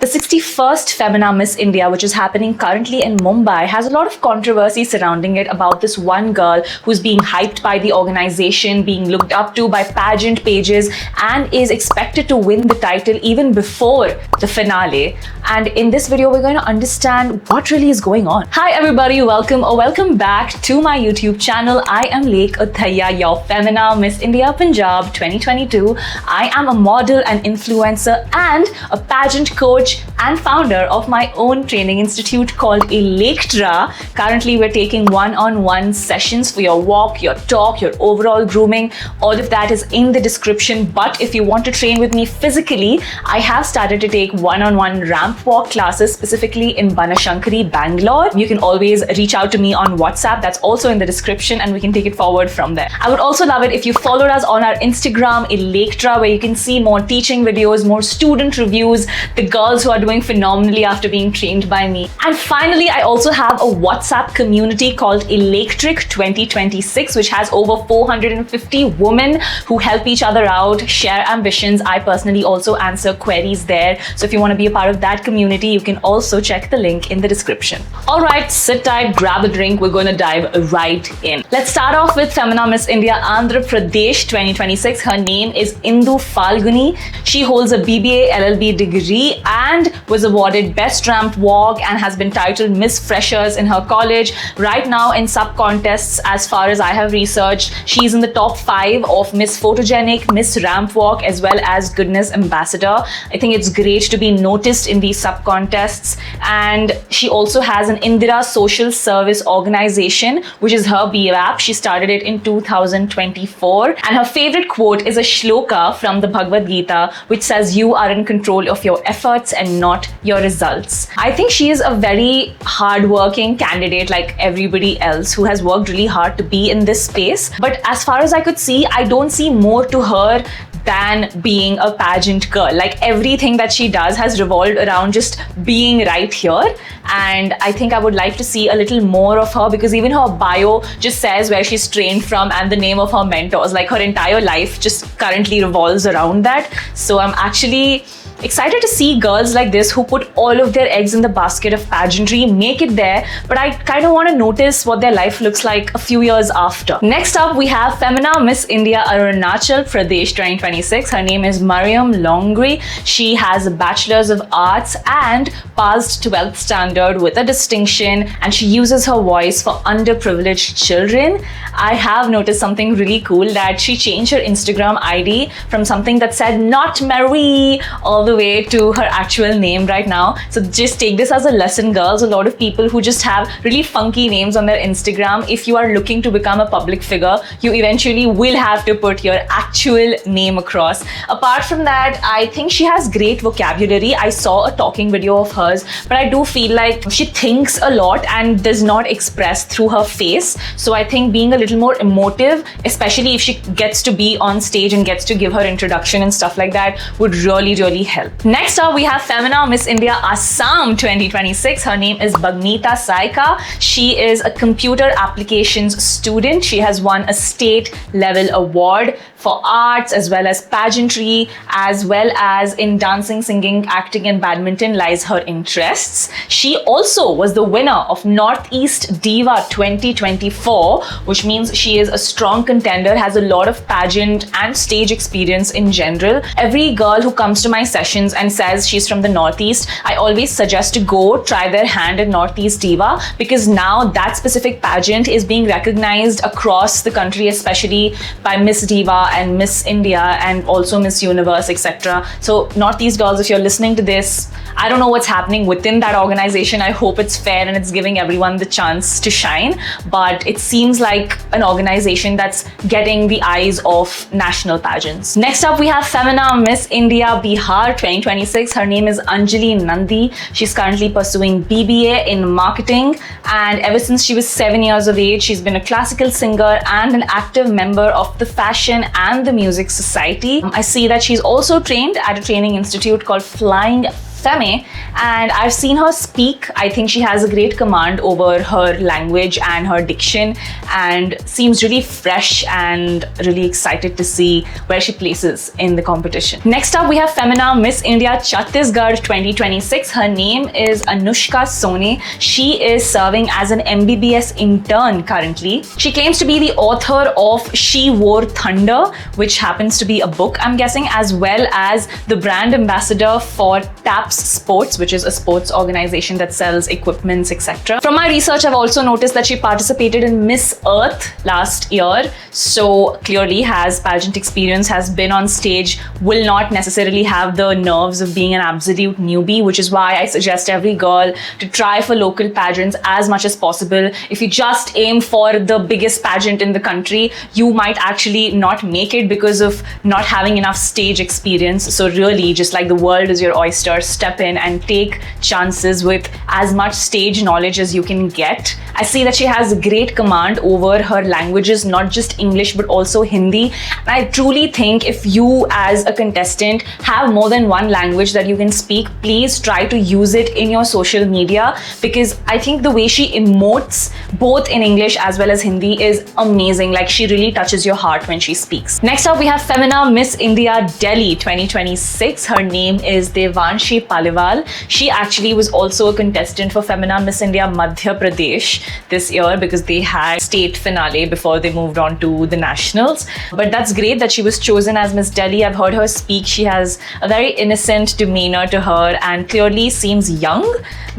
The 61st Femina Miss India, which is happening currently in Mumbai, has a lot of controversy surrounding it about this one girl who's being hyped by the organization, being looked up to by pageant pages, and is expected to win the title even before the finale. And in this video, we're going to understand what really is going on. Hi everybody, welcome back to my YouTube channel. I am Lekh Uthaiah, your Femina Miss India Punjab 2022. I am a model and influencer and a pageant coach and founder of my own training institute called ELEKHTRA. Currently, we're taking one-on-one sessions for your walk, your talk, your overall grooming. All of that is in the description. But if you want to train with me physically, I have started to take one-on-one ramp walk classes, specifically in Banashankari, Bangalore. You can always reach out to me on WhatsApp. That's also in the description, and we can take it forward from there. I would also love it if you followed us on our Instagram, ELEKHTRA, where you can see more teaching videos, more student reviews, the girls who are doing phenomenally after being trained by me. And finally, I also have a WhatsApp community called Electric 2026, which has over 450 women who help each other out, share ambitions. I personally also answer queries there. So if you want to be a part of that community, you can also check the link in the description. All right, sit tight, grab a drink. We're going to dive right in. Let's start off with Femina Miss India Andhra Pradesh 2026. Her name is Indu Falguni. She holds a BBA LLB degree and was awarded Best Ramp Walk and has been titled Miss Freshers in her college. Right now in sub-contests, as far as I have researched, she's in the top 5 of Miss Photogenic, Miss Ramp Walk, as well as Goodness Ambassador. I think it's great to be noticed in these sub-contests. And she also has an Indira Social Service Organization, which is her BRAP. She started it in 2024. And her favorite quote is a shloka from the Bhagavad Gita, which says, "You are in control of your efforts and not your results." I think she is a very hardworking candidate like everybody else who has worked really hard to be in this space. But as far as I could see, I don't see more to her than being a pageant girl. Like everything that she does has revolved around just being right here. And I think I would like to see a little more of her, because even her bio just says where she's trained from and the name of her mentors. Like her entire life just currently revolves around that. So I'm actually excited to see girls like this who put all of their eggs in the basket of pageantry, make it there, but I kind of want to notice what their life looks like a few years after. Next up, we have Femina Miss India Arunachal Pradesh 2026. Her name is Mariam Longri. She has a Bachelor's of Arts and passed 12th standard with a distinction, and she uses her voice for underprivileged children. I have noticed something really cool, that she changed her Instagram ID from something that said "Not Marie" all the way to her actual name right now. So just take this as a lesson, girls. A lot of people who just have really funky names on their Instagram, if you are looking to become a public figure, you eventually will have to put your actual name across. Apart from that, I think she has great vocabulary. I saw a talking video of hers, but I do feel like she thinks a lot and does not express through her face. So I think being a little more emotive, especially if she gets to be on stage and gets to give her introduction and stuff like that, would really help. Next up, we have Femina Miss India Assam 2026. Her name is Bagnita Saika. She is a computer applications student. She has won a state level award for arts as well as pageantry, as well as in dancing, singing, acting, and badminton lies her interests. She also was the winner of Northeast Diva 2024, which means she is a strong contender, has a lot of pageant and stage experience in general. Every girl who comes to my sessions and says she's from the Northeast, I always suggest to go try their hand at Northeast Diva, because now that specific pageant is being recognized across the country, especially by Miss Diva and Miss India and also Miss Universe, etc. So Northeast girls, if you're listening to this, I don't know what's happening within that organization. I hope it's fair and it's giving everyone the chance to shine, but it seems like an organization that's getting the eyes of national pageants. Next up, we have Femina Miss India Bihar 2026. Her name is Anjali Nandi. She's currently pursuing BBA in marketing, and ever since she was 7 years of age, she's been a classical singer and an active member of the Fashion and the Music Society. I see that she's also trained at a training institute called Flying Femi, and I've seen her speak. I think she has a great command over her language and her diction, and seems really fresh and really excited to see where she places in the competition. Next up, we have Femina Miss India Chhattisgarh 2026. Her name is Anushka Sone. She is serving as an MBBS intern currently. She claims to be the author of She Wore Thunder, which happens to be a book, I'm guessing, as well as the brand ambassador for TAPS Sports, which is a sports organization that sells equipments, etc. From my research, I've also noticed that she participated in Miss Earth last year, so clearly has pageant experience, has been on stage, will not necessarily have the nerves of being an absolute newbie, which is why I suggest every girl to try for local pageants as much as possible. If you just aim for the biggest pageant in the country, you might actually not make it because of not having enough stage experience. So really, just like the world is your oyster, step in and take chances with as much stage knowledge as you can get. I see that she has great command over her languages, not just English but also Hindi. And I truly think if you as a contestant have more than one language that you can speak, please try to use it in your social media, because I think the way she emotes both in English as well as Hindi is amazing. Like, she really touches your heart when she speaks. Next up, we have Femina Miss India Delhi 2026. Her name is Devanshi Paliwal. She actually was also a contestant for Femina Miss India Madhya Pradesh this year because they had state finale before they moved on to the nationals. But that's great that she was chosen as Miss Delhi. I've heard her speak. She has a very innocent demeanor to her and clearly seems young,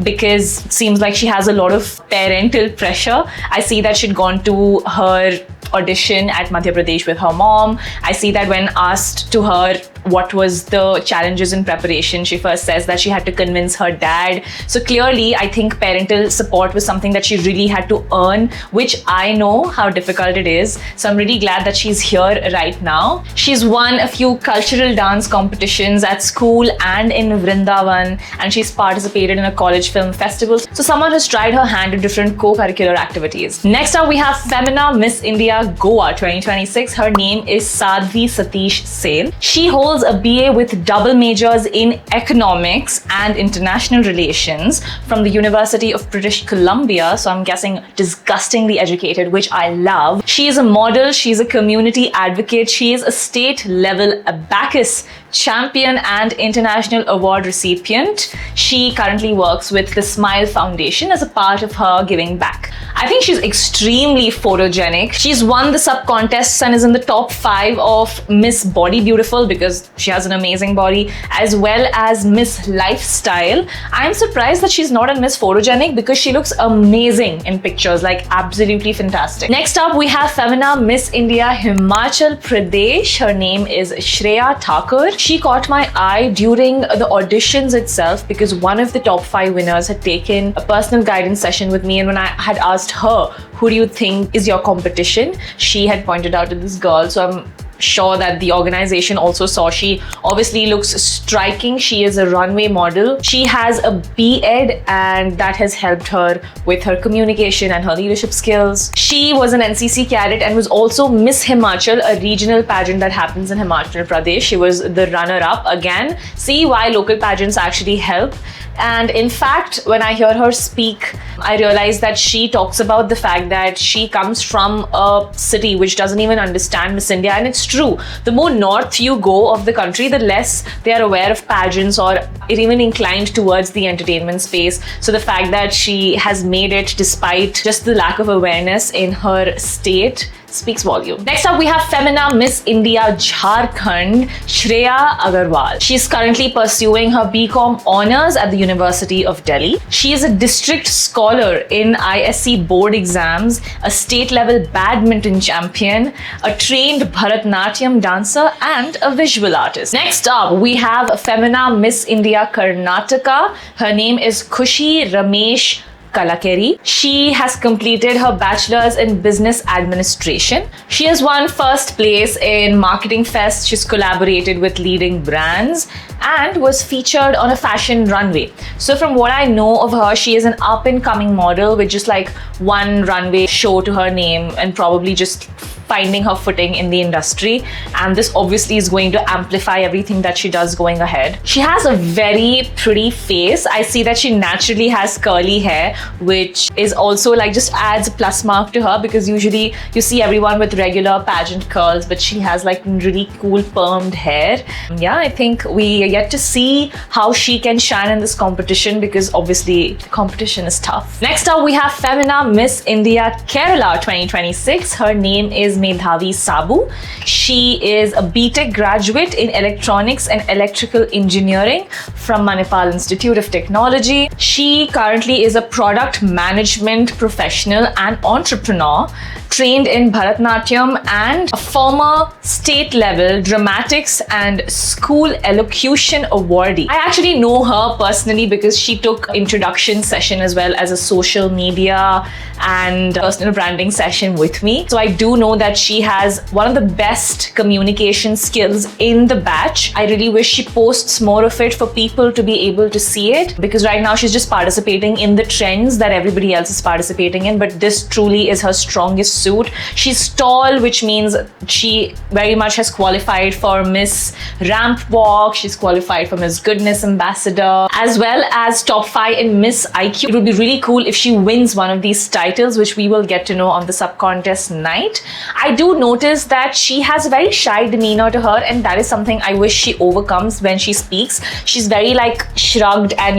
because it seems like she has a lot of parental pressure. I see that she'd gone to her audition at Madhya Pradesh with her mom. I see that when asked to her what was the challenges in preparation, she first says that she had to convince her dad. So clearly, I think parental support was something that she really had to earn, which I know how difficult it is. So I'm really glad that she's here right now. She's won a few cultural dance competitions at school and in Vrindavan, and she's participated in a college film festival. So someone who's tried her hand at different co-curricular activities. Next up, we have Femina Miss India Goa 2026. Her name is Sadhvi Satish Sen. She holds a BA with double majors in economics and international relations from the University of British Columbia. So I'm guessing disgustingly educated, which I love. She is a model. She's a community advocate. She is a state level abacus champion and international award recipient. She currently works with the Smile Foundation as a part of her giving back. I think she's extremely photogenic. She's won the sub contests and is in the top 5 of Miss Body Beautiful because she has an amazing body, as well as Miss Lifestyle. I'm surprised that she's not in Miss Photogenic because she looks amazing in pictures, like absolutely fantastic. Next up, we have Femina Miss India Himachal Pradesh. Her name is Shreya Thakur. She caught my eye during the auditions itself because one of the top 5 winners had taken a personal guidance session with me, and when I had asked her, who do you think is your competition, she had pointed out to this girl. So I'm sure that the organization also saw. She obviously looks striking. She is a runway model. She has a B.Ed, and that has helped her with her communication and her leadership skills. She was an NCC cadet and was also Miss Himachal, a regional pageant that happens in Himachal Pradesh. She was the runner-up. Again, see why local pageants actually help. And in fact, when I hear her speak, I realize that she talks about the fact that she comes from a city which doesn't even understand Miss India. And it's true. The more north you go of the country, the less they are aware of pageants or even inclined towards the entertainment space. So the fact that she has made it despite just the lack of awareness in her state speaks volume. Next up, we have Femina Miss India Jharkhand, Shreya Agarwal. She is currently pursuing her BCom honors at the University of Delhi. She is a district scholar in ISC board exams, a state level badminton champion, a trained Bharatnatyam dancer, and a visual artist. Next up, we have Femina Miss India Karnataka. Her name is Khushi Ramesh Kalakeri. She has completed her bachelor's in business administration. She has won first place in Marketing Fest. She's collaborated with leading brands and was featured on a fashion runway. So from what I know of her, she is an up and coming model with just like one runway show to her name and probably just finding her footing in the industry, and this obviously is going to amplify everything that she does going ahead. She has a very pretty face. I see that she naturally has curly hair, which is also like just adds a plus mark to her, because usually you see everyone with regular pageant curls, but she has like really cool permed hair. Yeah, I think we are yet to see how she can shine in this competition, because obviously the competition is tough. Next up, we have Femina Miss India Kerala 2026. Her name is Medhavi Sabu. She is a BTech graduate in Electronics and Electrical Engineering from Manipur Institute of Technology. She currently is a product management professional and entrepreneur, trained in Bharatanatyam and a former state level dramatics and school elocution awardee. I actually know her personally because she took introduction session as well as a social media and personal branding session with me. So I do know that she has one of the best communication skills in the batch. I really wish she posts more of it for people to be able to see it, because right now she's just participating in the trends that everybody else is participating in, but this truly is her strongest suit. She's tall, which means she very much has qualified for Miss Ramp Walk. She's qualified for Miss Goodness Ambassador, as well as top 5 in Miss IQ. It would be really cool if she wins one of these titles, which we will get to know on the sub-contest night. I do notice that she has a very shy demeanor to her, and that is something I wish she overcomes when she speaks. She's very like shrugged, and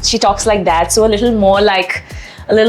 she talks like that, so a little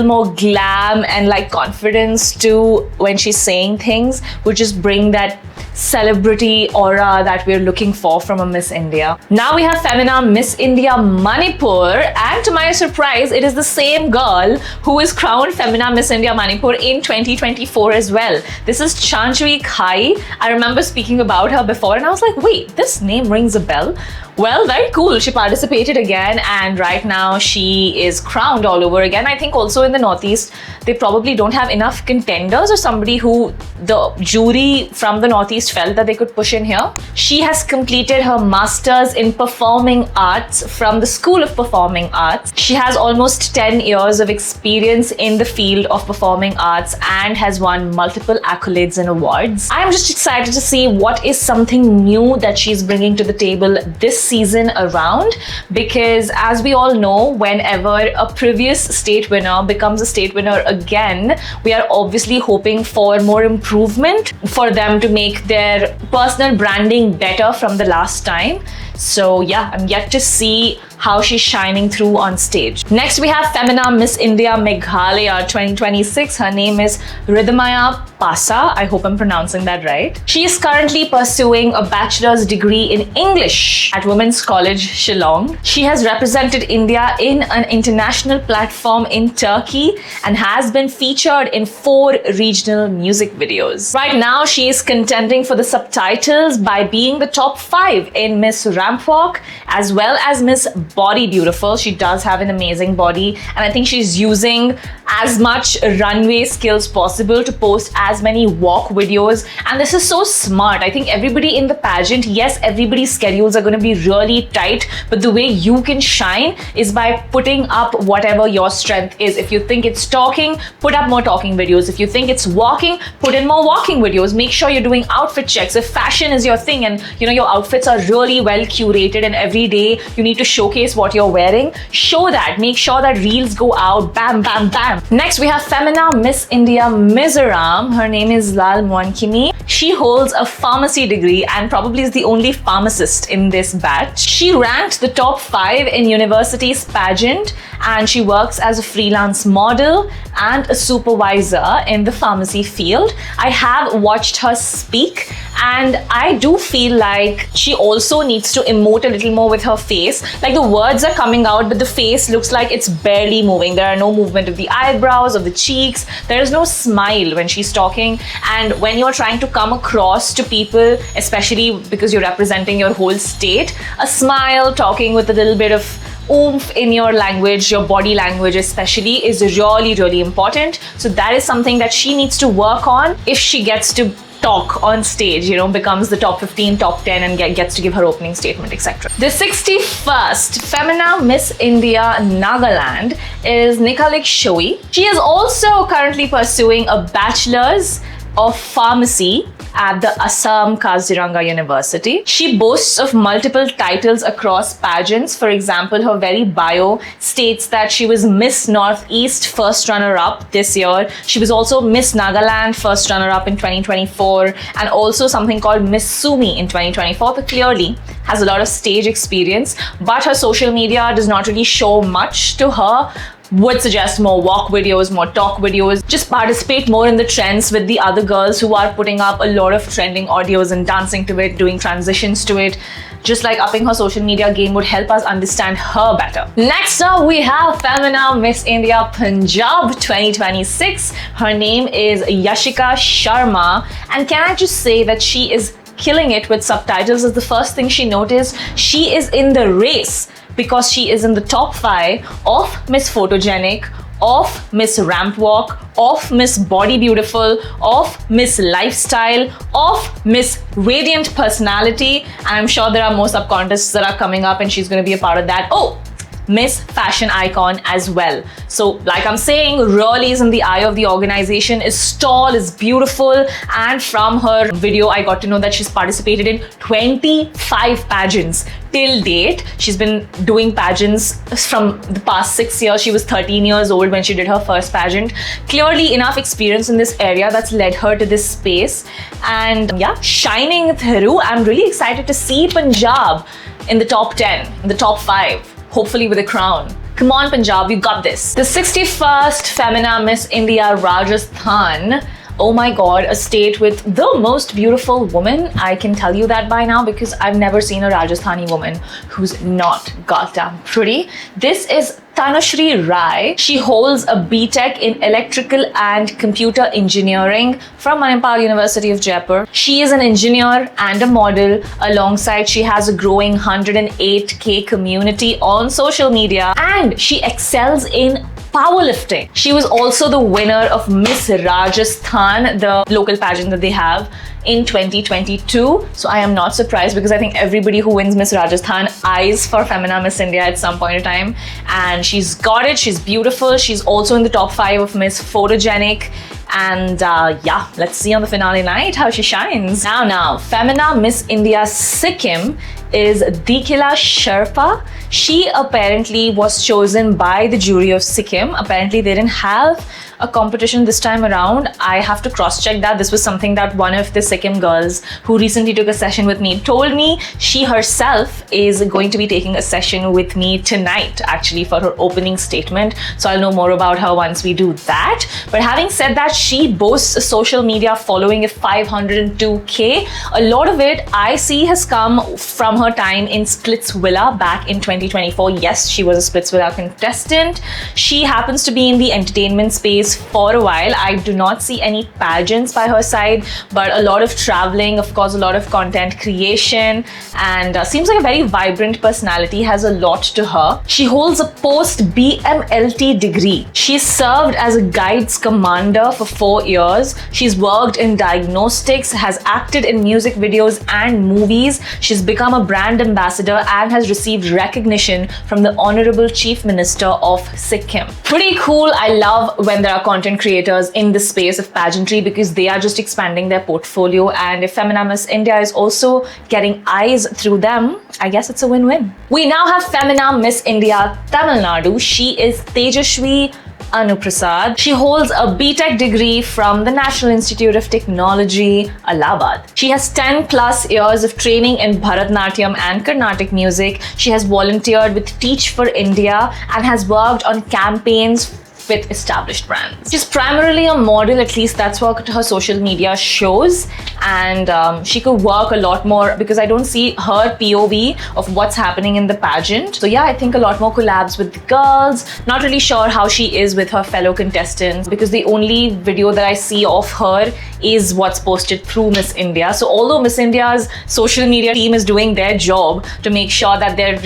more glam and like confidence to when she's saying things would just bring that celebrity aura that we're looking for from a Miss India. Now we have Femina Miss India Manipur, and to my surprise, it is the same girl who is crowned Femina Miss India Manipur in 2024 as well. This is Chanchvi Khai. I remember speaking about her before and I was like, wait, this name rings a bell. Well, very cool. She participated again, and right now she is crowned all over again. I think also in the Northeast, they probably don't have enough contenders or somebody who the jury from the Northeast felt that they could push in here. She has completed her Masters in Performing Arts from the School of Performing Arts. She has almost 10 years of experience in the field of performing arts and has won multiple accolades and awards. I'm just excited to see what is something new that she's bringing to the table this season around, because as we all know, whenever a previous state winner becomes a state winner again, we are obviously hoping for more improvement for them to make their personal branding better from the last time. So yeah, I'm yet to see how she's shining through on stage. Next, we have Femina Miss India Meghalaya 2026. Her name is Ridhamaya Pasa. I hope I'm pronouncing that right. She is currently pursuing a bachelor's degree in English at Women's College, Shillong. She has represented India in an international platform in Turkey and has been featured in 4 regional music videos. Right now, she is contending for the subtitles by being the top 5 in Miss Ramp Walk as well as Miss Body Beautiful. She does have an amazing body, and I think she's using as much runway skills possible to post as many walk videos, and this is so smart. I think everybody in the pageant, yes, everybody's schedules are going to be really tight, but the way you can shine is by putting up whatever your strength is. If you think it's talking, put up more talking videos. If you think it's walking, put in more walking videos. Make sure you're doing outfit checks. If fashion is your thing and your outfits are really well curated and every day you need to showcase what you're wearing, show that. Make sure that reels go out, bam, bam, bam. Next, we have Femina Miss India Mizoram. Her name is Lal Mwankimi. She holds a pharmacy degree and probably is the only pharmacist in this batch. She ranked the top 5 in university's pageant, and she works as a freelance model and a supervisor in the pharmacy field. I have watched her speak, and I do feel like she also needs to emote a little more with her face. Like the words are coming out, but the face looks like it's barely moving. There are no movement of the eyebrows, of the cheeks. There is no smile when she's talking. And when you're trying to come across to people, especially because you're representing your whole state, a smile, talking with a little bit of oomph in your language, your body language especially, is really, really important. So that is something that she needs to work on if she gets to talk on stage, becomes the top 15, top 10 and gets to give her opening statement, etc. The 61st Femina Miss India Nagaland is Nikalik Shoi. She is also currently pursuing a bachelor's of Pharmacy at the Assam Kaziranga University. She boasts of multiple titles across pageants. For example, her very bio states that she was Miss Northeast first runner-up this year. She was also Miss Nagaland first runner-up in 2024, and also something called Miss Sumi in 2024. So clearly has a lot of stage experience, but her social media does not really show much to her. Would suggest more walk videos, more talk videos. Just participate more in the trends with the other girls who are putting up a lot of trending audios and dancing to it, doing transitions to it. Just like upping her social media game would help us understand her better. Next up, we have Femina Miss India Punjab 2026. Her name is Yashika Sharma. And can I just say that she is killing it with subtitles? Is the first thing she noticed. She is in the race because she is in the top 5 of Miss Photogenic, of Miss Ramp Walk, of Miss Body Beautiful, of Miss Lifestyle, of Miss Radiant Personality, and I'm sure there are more sub-contests that are coming up and she's going to be a part of that. Oh, Miss Fashion Icon as well. So like I'm saying, really is in the eye of the organization, is tall, is beautiful, and from her video I got to know that she's participated in 25 pageants till date. She's been doing pageants from the past 6 years. She was 13 years old when she did her first pageant. Clearly enough experience in this area that's led her to this space, and yeah, shining through. I'm really excited to see Punjab in the top 10, in the top 5. Hopefully with a crown. Come on, Punjab, you got this. The 61st Femina Miss India Rajasthan. Oh my god, a state with the most beautiful woman. I can tell you that by now because I've never seen a Rajasthani woman who's not goddamn pretty. This is Tanushree Rai. She holds a BTech in Electrical and Computer Engineering from Manipur University of Jaipur. She is an engineer and a model. Alongside, she has a growing 108k community on social media, and she excels in powerlifting. She was also the winner of Miss Rajasthan, the local pageant that they have, in 2022. So I am not surprised because I think everybody who wins Miss Rajasthan eyes for Femina Miss India at some point in time. And she's got it. She's beautiful. She's also in the top 5 of Miss Photogenic. And yeah, let's see on the finale night how she shines. Now, Femina Miss India Sikkim is Dikila Sherpa. She apparently was chosen by the jury of Sikkim. Apparently they didn't have a competition this time around. I have to cross-check that. This was something that one of the Sikkim girls who recently took a session with me told me. She herself is going to be taking a session with me tonight, actually, for her opening statement. So I'll know more about her once we do that. But having said that, she boasts a social media following of 502k. A lot of it I see has come from her time in Splitsvilla back in 2024. Yes, she was a Splitsvilla contestant. She happens to be in the entertainment space for a while. I do not see any pageants by her side, but a lot of traveling, of course, a lot of content creation, and seems like a very vibrant personality, has a lot to her. She holds a post BMLT degree. She served as a guides commander for 4 years. She's worked in diagnostics, has acted in music videos and movies. She's become a brand ambassador and has received recognition from the Honorable Chief Minister of Sikkim. Pretty cool. I love when there are content creators in the space of pageantry because they are just expanding their portfolio, and if Femina Miss India is also getting eyes through them, I guess it's a win-win. We now have Femina Miss India Tamil Nadu. She is Tejashwi Anuprasad. She holds a BTech degree from the National Institute of Technology, Allahabad. She has 10 plus years of training in Bharatanatyam and Carnatic music. She has volunteered with Teach for India and has worked on campaigns with established brands. She's primarily a model, at least that's what her social media shows, and she could work a lot more because I don't see her POV of what's happening in the pageant. So yeah, I think a lot more collabs with the girls. Not really sure how she is with her fellow contestants because the only video that I see of her is what's posted through Miss India. So although Miss India's social media team is doing their job to make sure that they're,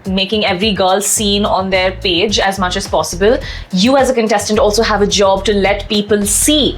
making every girl seen on their page as much as possible, you as a contestant also have a job to let people see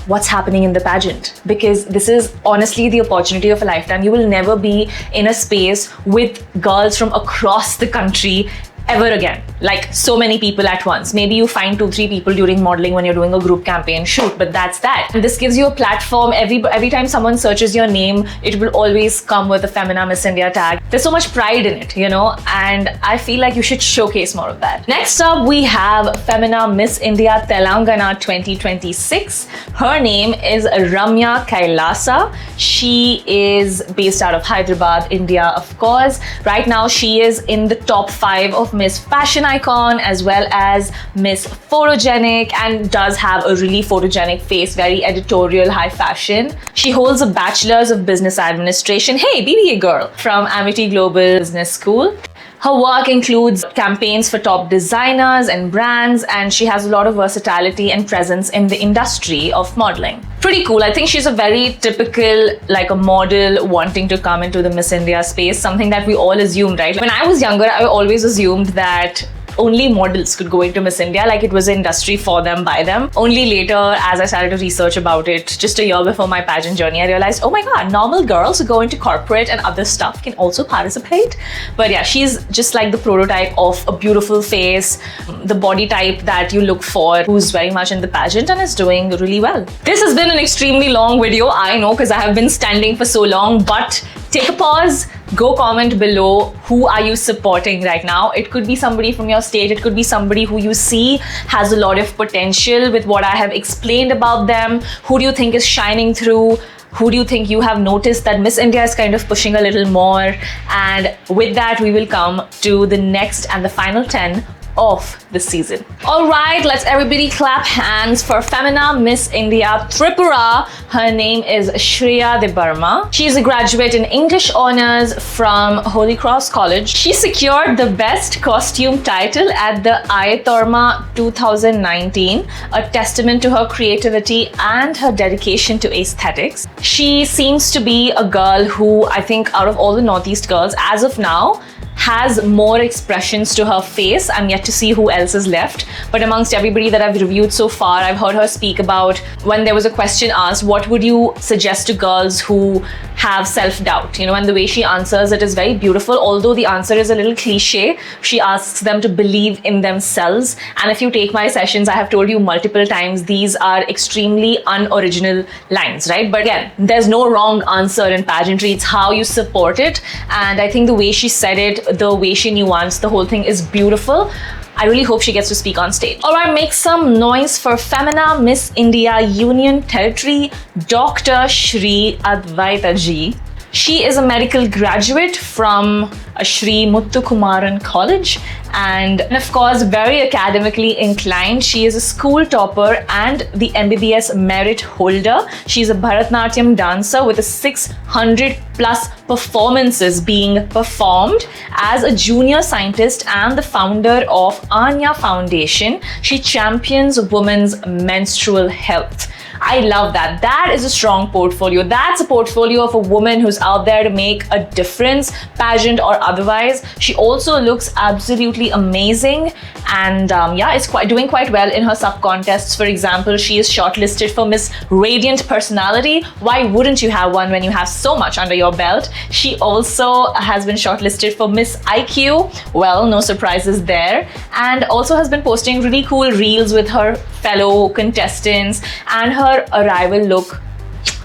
what's happening in the pageant, because this is honestly the opportunity of a lifetime. You will never be in a space with girls from across the country ever again, like so many people at once. Maybe you find 2-3 people during modeling when you're doing a group campaign shoot, but that's that. And this gives you a platform. Every time someone searches your name, it will always come with a Femina Miss India tag. There's so much pride in it, you know, and I feel like you should showcase more of that. Next up, we have Femina Miss India Telangana 2026. Her name is Ramya Kailasa. She is based out of Hyderabad, India, of course. Right now, she is in the top 5 of Miss Fashion Icon as well as Miss Photogenic, and does have a really photogenic face, very editorial, high fashion. She holds a Bachelor's of Business Administration, hey, BBA girl, from Amity Global Business School. Her work includes campaigns for top designers and brands, and she has a lot of versatility and presence in the industry of modeling. Pretty cool. I think she's a very typical, like a model wanting to come into the Miss India space, something that we all assumed, right? When I was younger, I always assumed that only models could go into Miss India, like it was an industry for them, by them. Only later, as I started to research about it, just a year before my pageant journey, I realized, oh my god, normal girls who go into corporate and other stuff can also participate. But yeah, she's just like the prototype of a beautiful face, the body type that you look for, who's very much in the pageant and is doing really well. This has been an extremely long video, I know, because I have been standing for so long, but take a pause. Go comment below, who are you supporting right now? It could be somebody from your state, it could be somebody who you see has a lot of potential with what I have explained about them. Who do you think is shining through? Who do you think you have noticed that Miss India is kind of pushing a little more? And with that, we will come to the next and the final 10 of the season. All right, let's everybody clap hands for Femina Miss India Tripura. Her name is Shreya Debarma. She's a graduate in English Honours from Holy Cross College. She secured the Best Costume title at the Ayatorma 2019, a testament to her creativity and her dedication to aesthetics. She seems to be a girl who, I think, out of all the Northeast girls, as of now, has more expressions to her face. I'm yet to see who else is left, but amongst everybody that I've reviewed so far, I've heard her speak about when there was a question asked, what would you suggest to girls who have self-doubt, you know, and the way she answers it is very beautiful. Although the answer is a little cliche, she asks them to believe in themselves. And if you take my sessions, I have told you multiple times, these are extremely unoriginal lines, right? But again, there's no wrong answer in pageantry, it's how you support it. And I think the way she said it, the way she nuanced the whole thing is beautiful. I really hope she gets to speak on stage. All right, make some noise for Femina Miss India Union Territory, Dr. Shri Advaita Ji. She is a medical graduate from Shri Muthukumaran College, and of course very academically inclined. She is a school topper and the MBBS merit holder. She's a Bharatnatyam dancer with a 600 plus performances being performed. As a junior scientist and the founder of Anya Foundation, she champions women's menstrual health. I love that. That is a strong portfolio. That's a portfolio of a woman who's out there to make a difference, pageant or otherwise. She also looks absolutely amazing, and yeah, is doing quite well in her sub-contests. For example, she is shortlisted for Miss Radiant Personality. Why wouldn't you have one when you have so much under your belt? She also has been shortlisted for Miss IQ. Well, no surprises there. And also has been posting really cool reels with her fellow contestants, and her arrival look,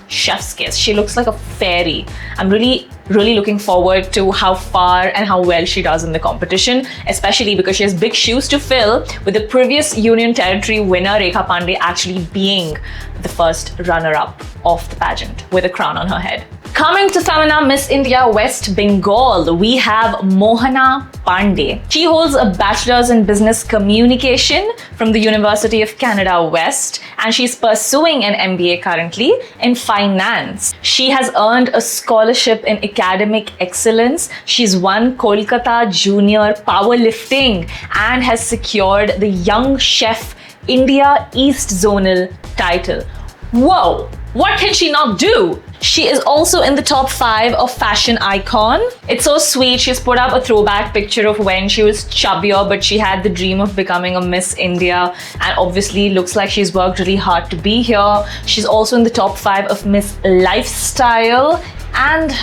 chef's kiss. She looks like a fairy. I'm really looking forward to how far and how well she does in the competition, especially because she has big shoes to fill, with the previous Union Territory winner Rekha Pandey actually being the first runner-up of the pageant with a crown on her head. Coming to Femina Miss India West Bengal, we have Mohana Pandey. She holds a Bachelor's in Business Communication from the University of Canada West, and she's pursuing an MBA currently in finance. She has earned a scholarship in academic excellence. She's won Kolkata Junior Powerlifting and has secured the Young Chef India East Zonal title. Whoa! What can she not do? She is also in the top 5 of Fashion Icon. It's so sweet. She's put up a throwback picture of when she was chubbier, but she had the dream of becoming a Miss India, and obviously looks like she's worked really hard to be here. She's also in the top 5 of Miss Lifestyle, and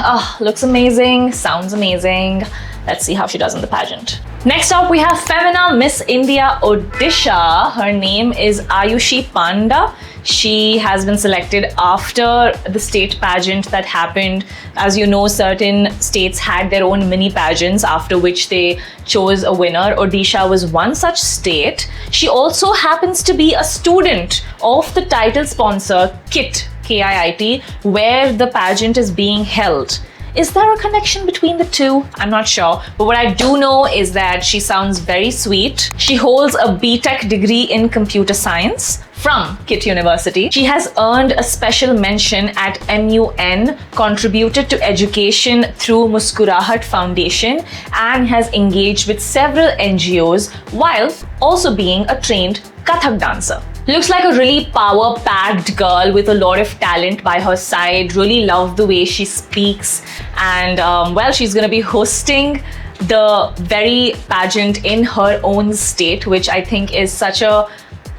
looks amazing, sounds amazing. let's see how she does in the pageant. Next up, we have Femina Miss India Odisha. Her name is Ayushi Panda. She has been selected after the state pageant that happened. As you know, certain states had their own mini pageants after which they chose a winner. Odisha was one such state. She also happens to be a student of the title sponsor KIT, KIIT, where the pageant is being held. Is there a connection between the two? I'm not sure. But what I do know is that she sounds very sweet. She holds a BTech degree in computer science from KIT University. She has earned a special mention at MUN, contributed to education through Muskurahat Foundation, and has engaged with several NGOs while also being a trained Kathak dancer. Looks like a really power-packed girl with a lot of talent by her side. Really love the way she speaks. And well, she's going to be hosting the very pageant in her own state, which I think is such a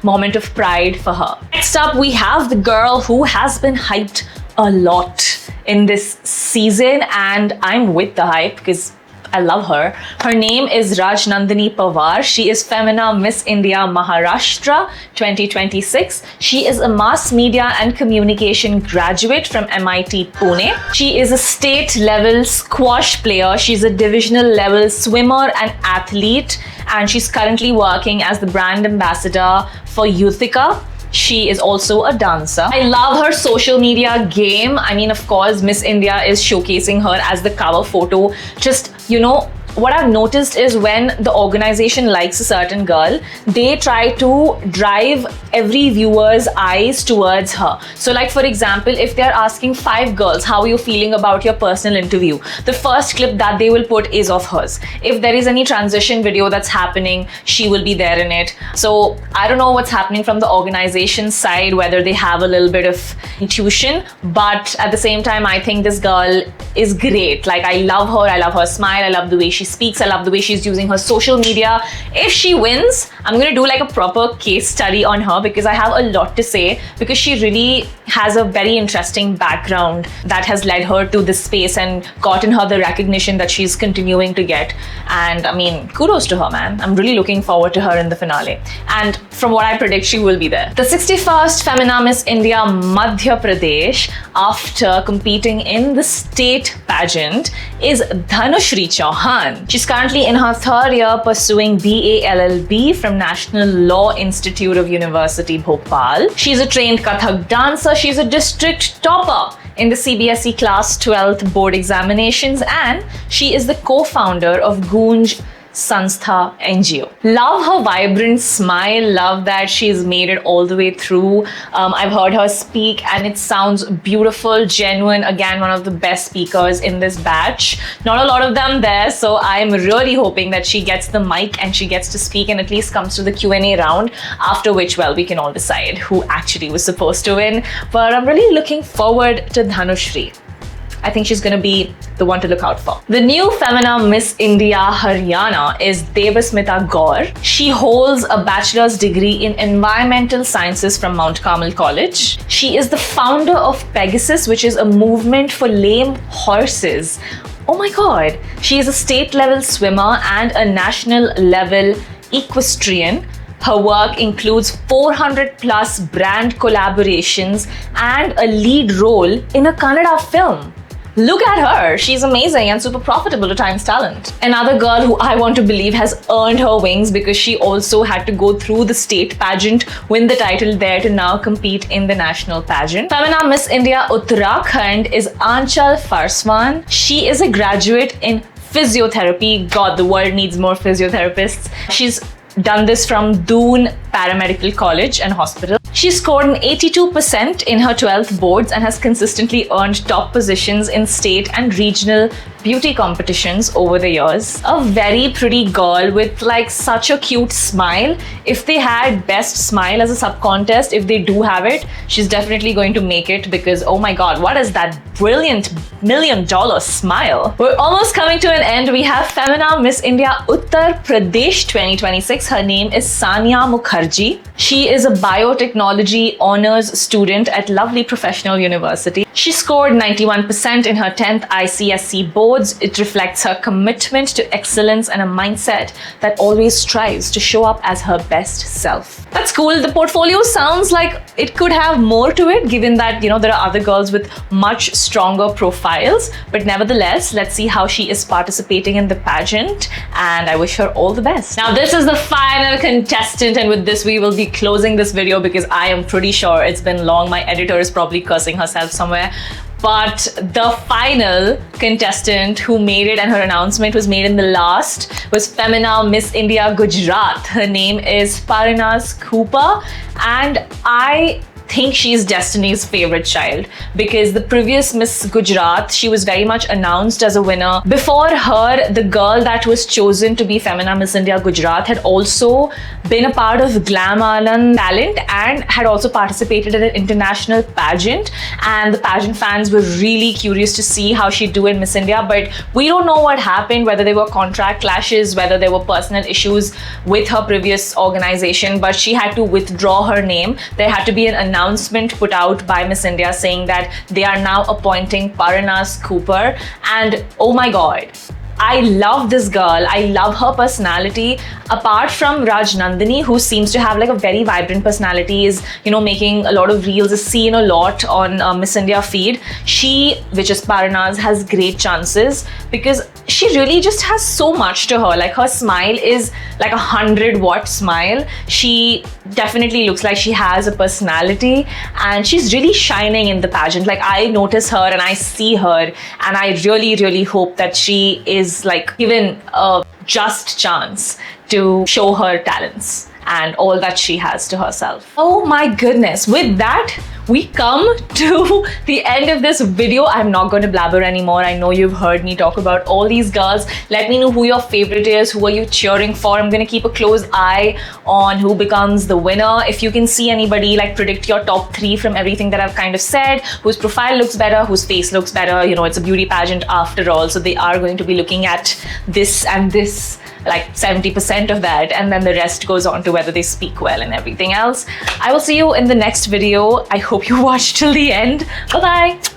moment of pride for her. Next up, we have the girl who has been hyped a lot in this season, and I'm with the hype because I love her. Her name is Rajnandani Pawar. She is Femina Miss India Maharashtra 2026. She is a mass media and communication graduate from MIT Pune. She is a state level squash player. She's a divisional level swimmer and athlete, and she's currently working as the brand ambassador for Youthica. She is also a dancer. I love her social media game. I mean, of course, Miss India is showcasing her as the cover photo. Just, you know, what I've noticed is when the organization likes a certain girl, they try to drive every viewer's eyes towards her. So like, for example, if they're asking 5 girls, how are you feeling about your personal interview? The first clip that they will put is of hers. If there is any transition video that's happening, she will be there in it. So I don't know what's happening from the organization side, whether they have a little bit of intuition, but at the same time, I think this girl is great. Like, I love her. I love her smile. I love the way she speaks. I love the way she's using her social media. If she wins, I'm going to do like a proper case study on her because I have a lot to say, because she really has a very interesting background that has led her to this space and gotten her the recognition that she's continuing to get. And I mean, kudos to her, man. I'm really looking forward to her in the finale. And from what I predict, she will be there. The 61st Femina Miss India Madhya Pradesh, after competing in the state pageant, is Dhanushri Chauhan. She's currently in her 3rd year pursuing BA LLB from National Law Institute of University Bhopal. She's a trained Kathak dancer. She's a district topper in the CBSE Class 12th board examinations, and she is the co-founder of Gunj Sanstha NGO. Love her vibrant smile, love that she's made it all the way through. I've heard her speak and it sounds beautiful, genuine. Again, one of the best speakers in this batch. Not a lot of them there, so I'm really hoping that she gets the mic and she gets to speak and at least comes to the Q&A round, after which, well, we can all decide who actually was supposed to win. But I'm really looking forward to Dhanushri. I think she's going to be the one to look out for. The new Femina Miss India Haryana is Devasmita Gaur. She holds a bachelor's degree in environmental sciences from Mount Carmel College. She is the founder of Pegasus, which is a movement for lame horses. Oh my God. She is a state level swimmer and a national level equestrian. Her work includes 400 plus brand collaborations and a lead role in a Kannada film. Look at her. She's amazing and super profitable to Times Talent. Another girl who I want to believe has earned her wings because she also had to go through the state pageant, win the title there to now compete in the national pageant. Femina Miss India Uttarakhand is Arunachal Farswan. She is a graduate in physiotherapy. God, the world needs more physiotherapists. She's done this from Doon Paramedical College and Hospital. She scored an 82% in her 12th boards and has consistently earned top positions in state and regional beauty competitions over the years. A very pretty girl with like such a cute smile. If they had best smile as a sub-contest, if they do have it, she's definitely going to make it because, oh my God, what is that brilliant $1 million smile? We're almost coming to an end. We have Femina Miss India Uttar Pradesh 2026. Her name is Sania Mukherjee. She is a biotechnology honors student at Lovely Professional University. She scored 91% in her 10th ICSE board awards, it reflects her commitment to excellence and a mindset that always strives to show up as her best self. That's cool. The portfolio sounds like it could have more to it, given that, you know, there are other girls with much stronger profiles. But nevertheless, let's see how she is participating in the pageant, and I wish her all the best. Now, this is the final contestant, and with this, we will be closing this video because I am pretty sure it's been long. My editor is probably cursing herself somewhere. But the final contestant who made it, and her announcement was made in the last, was Femina Miss India Gujarat. Her name is Parnas Cooper, and I think she's Destiny's favorite child, because the previous Miss Gujarat, she was very much announced as a winner. Before her, the girl that was chosen to be Femina Miss India Gujarat had also been a part of Glam Island Talent and had also participated in an international pageant, and the pageant fans were really curious to see how she'd do in Miss India. But we don't know what happened, whether there were contract clashes, whether there were personal issues with her previous organization, but she had to withdraw her name. There had to be an announcement put out by Miss India saying that they are now appointing Parnas Cooper, and oh my god, I love this girl. I love her personality. Apart from Raj Nandini, who seems to have like a very vibrant personality, is, you know, making a lot of reels, is seen a lot on Miss India feed. She, which is Parnas, has great chances because she really just has so much to her. Like, her smile is like 100-watt smile. She definitely looks like she has a personality, and she's really shining in the pageant. Like, I notice her and I see her, and I really hope that she is like given a just chance to show her talents and all that she has to herself. Oh my goodness, with that, we come to the end of this video. I'm not going to blabber anymore. I know you've heard me talk about all these girls. Let me know who your favorite is. Who are you cheering for? I'm going to keep a close eye on who becomes the winner. If you can see anybody, like, predict your top 3 from everything that I've kind of said. Whose profile looks better, whose face looks better. You know, it's a beauty pageant after all, so they are going to be looking at this and this, like 70% of that, and then the rest goes on to whether they speak well and everything else. I will see you in the next video. I hope you watched till the end. Bye-bye.